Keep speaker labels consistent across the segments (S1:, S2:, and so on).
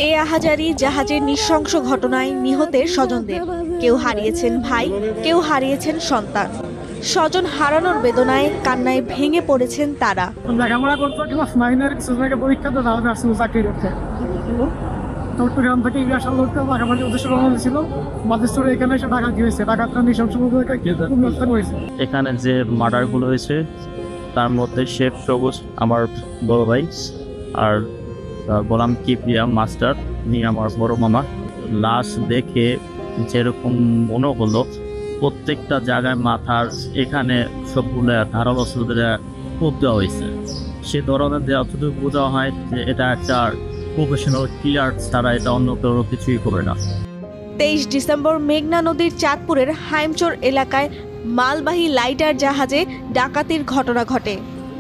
S1: এ আহাজারি জাহাজের নৃশংস ঘটনায় নিহতের স্বজনদের কেউ হারিয়েছেন ভাই, কেউ হারিয়েছেন সন্তান। স্বজন হারানোর বেদনায় কান্নায় ভেঙে পড়েছেন তারা।
S2: লেখাপড়া করতো ক্লাস 9-এর পরীক্ষা তো তাহলে আসলে চাকরি করতে চট্টগ্রাম থেকে আশা করতে লেখাপড়ার উদ্দেশ্য রওনা ছিল। মাদেশ্বরে এখানে এসে ডাকাতি হয়েছে, ডাকাতরা নৃশংসভাবে হয়েছে।
S3: এখানে যে মার্ডারগুলো হয়েছে তার মধ্যে শেখ সবুজ আমার বড় ভাই, আর গোলাম কিবরিয়া মাস্টার নিয়ে আমার বড় মামা। লাশ দেখে যেরকম মনে হলো প্রত্যেকটা জায়গায় মাথার এখানে সবগুলো ধারালো অস্ত্রে কোপ দেওয়া হয়েছে। সে ধরনের দেওয়া শুধু বোঝা হয় যে এটা একটা প্রফেশনাল কিলার ছাড়া এটা অন্য কোনো কিছুই করে না।
S1: 23 ডিসেম্বর মেঘনা নদীর চাঁদপুরের হাইমচর এলাকায় মালবাহী লাইটার জাহাজে ডাকাতির ঘটনা ঘটে।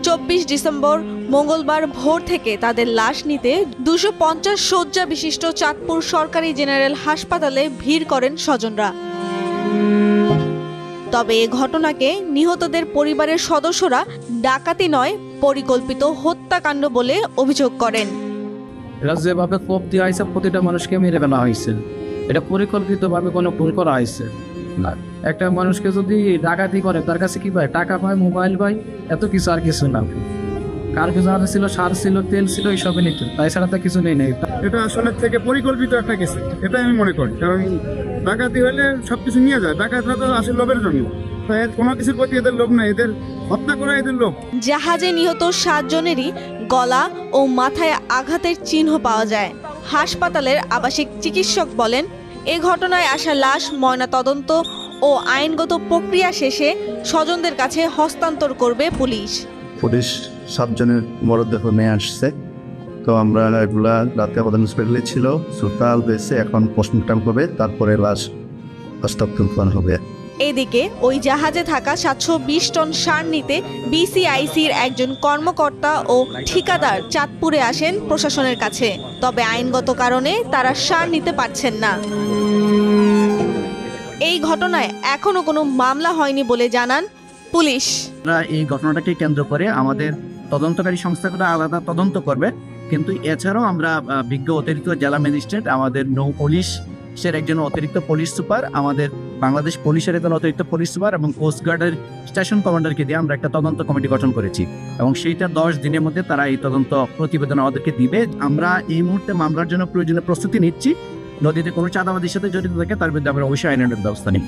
S1: 24 ডিসেম্বর মঙ্গলবার ভোর থেকে তাদের লাশ নিতে 250 শয্যা বিশিষ্ট চাঁদপুর সরকারি জেনারেল হাসপাতালে ভিড় করেন স্বজনরা। তবে এ ঘটনাকে নিহতদের পরিবারের সদস্যরা ডাকাতি নয়, পরিকল্পিত হত্যাকাণ্ড বলে অভিযোগ করেন।
S4: এরা যেভাবে কোপ দেওয়া হয়েছে প্রতিটা মানুষকে মেরে ফেলা হয়েছে, এটা পরিকল্পিতভাবে কোনো ভুল করা হয়েছে না। একটা মানুষকে যদি ডাকাতি করে তার কাছে কি পায়? টাকা পায়, মোবাইল পায়, এত কিছু আর কিছু না। কার কিছু হাতে ছিল, সার ছিল, তেল ছিল, এইসবই নিত, তাই ছাড়া তো কিছু নেই।
S2: এটা আসলে থেকে পরিকল্পিত একটা কেস, এটাই আমি মনে করি। কারণ ডাকাতি হলে সবকিছু নিয়ে যায়, ডাকাতরা তো আসলে লোভের জন্য, কোনো কিছুর প্রতি এদের লোভ নেই, এদের হত্যা করা এদের লোভ।
S1: জাহাজে নিহত 7 জনেরই গলা ও মাথায় আঘাতের চিহ্ন পাওয়া যায়। হাসপাতালের আবাসিক চিকিৎসক বলেন, এ ঘটনায় আসা লাশ ময়নাতদন্ত ও আইনগত প্রক্রিয়া শেষে স্বজনদের কাছে হস্তান্তর করবে পুলিশ।
S5: 7 জনের মরদেহ নিয়ে আসছে, তো আমরা এগুলা রাতে আমাদের হসপিটালে ছিল, সুতাল হয়েছে, এখন পোস্টমর্টম হবে, তারপরে লাশ হস্তান্তর হবে।
S1: এদিকে ওই জাহাজে থাকা 720 টন সার নিতে বিসিআইসির একজন কর্মকর্তা ও ঠিকাদার চাঁদপুরে আসেন প্রশাসনের কাছে, তবে আইনগত কারণে তারা সার নিতে পারছেন না। এই ঘটনায় এখনো কোনো মামলা হয়নি বলে জানান পুলিশ।
S6: এই ঘটনাটাকে কেন্দ্র করে আমাদের তদন্তকারী সংস্থাগুলো আলাদা তদন্ত করবে, কিন্তু এছাড়াও আমরা বিজ্ঞ অতিরিক্ত জেলা ম্যাজিস্ট্রেট, আমাদের নৌ পুলিশের একজন অতিরিক্ত পুলিশ সুপার, আমাদের বাংলাদেশ পুলিশের একজন অতিরিক্ত পুলিশ সুপার এবং কোস্টগার্ডের স্টেশন কমান্ডারকে দিয়ে আমরা একটা তদন্ত কমিটি গঠন করেছি, এবং সেইটা 10 দিনের মধ্যে তারা এই তদন্ত প্রতিবেদন আমাদেরকে দিবে। আমরা এই মুহূর্তে মামলার জন্য প্রয়োজনীয় প্রস্তুতি নিচ্ছি। নদীতে কোনো চাঁদাবাদীর সাথে জড়িত থাকে তার বিরুদ্ধে আমরা অবশ্যই আইনানুগ ব্যবস্থা নিই।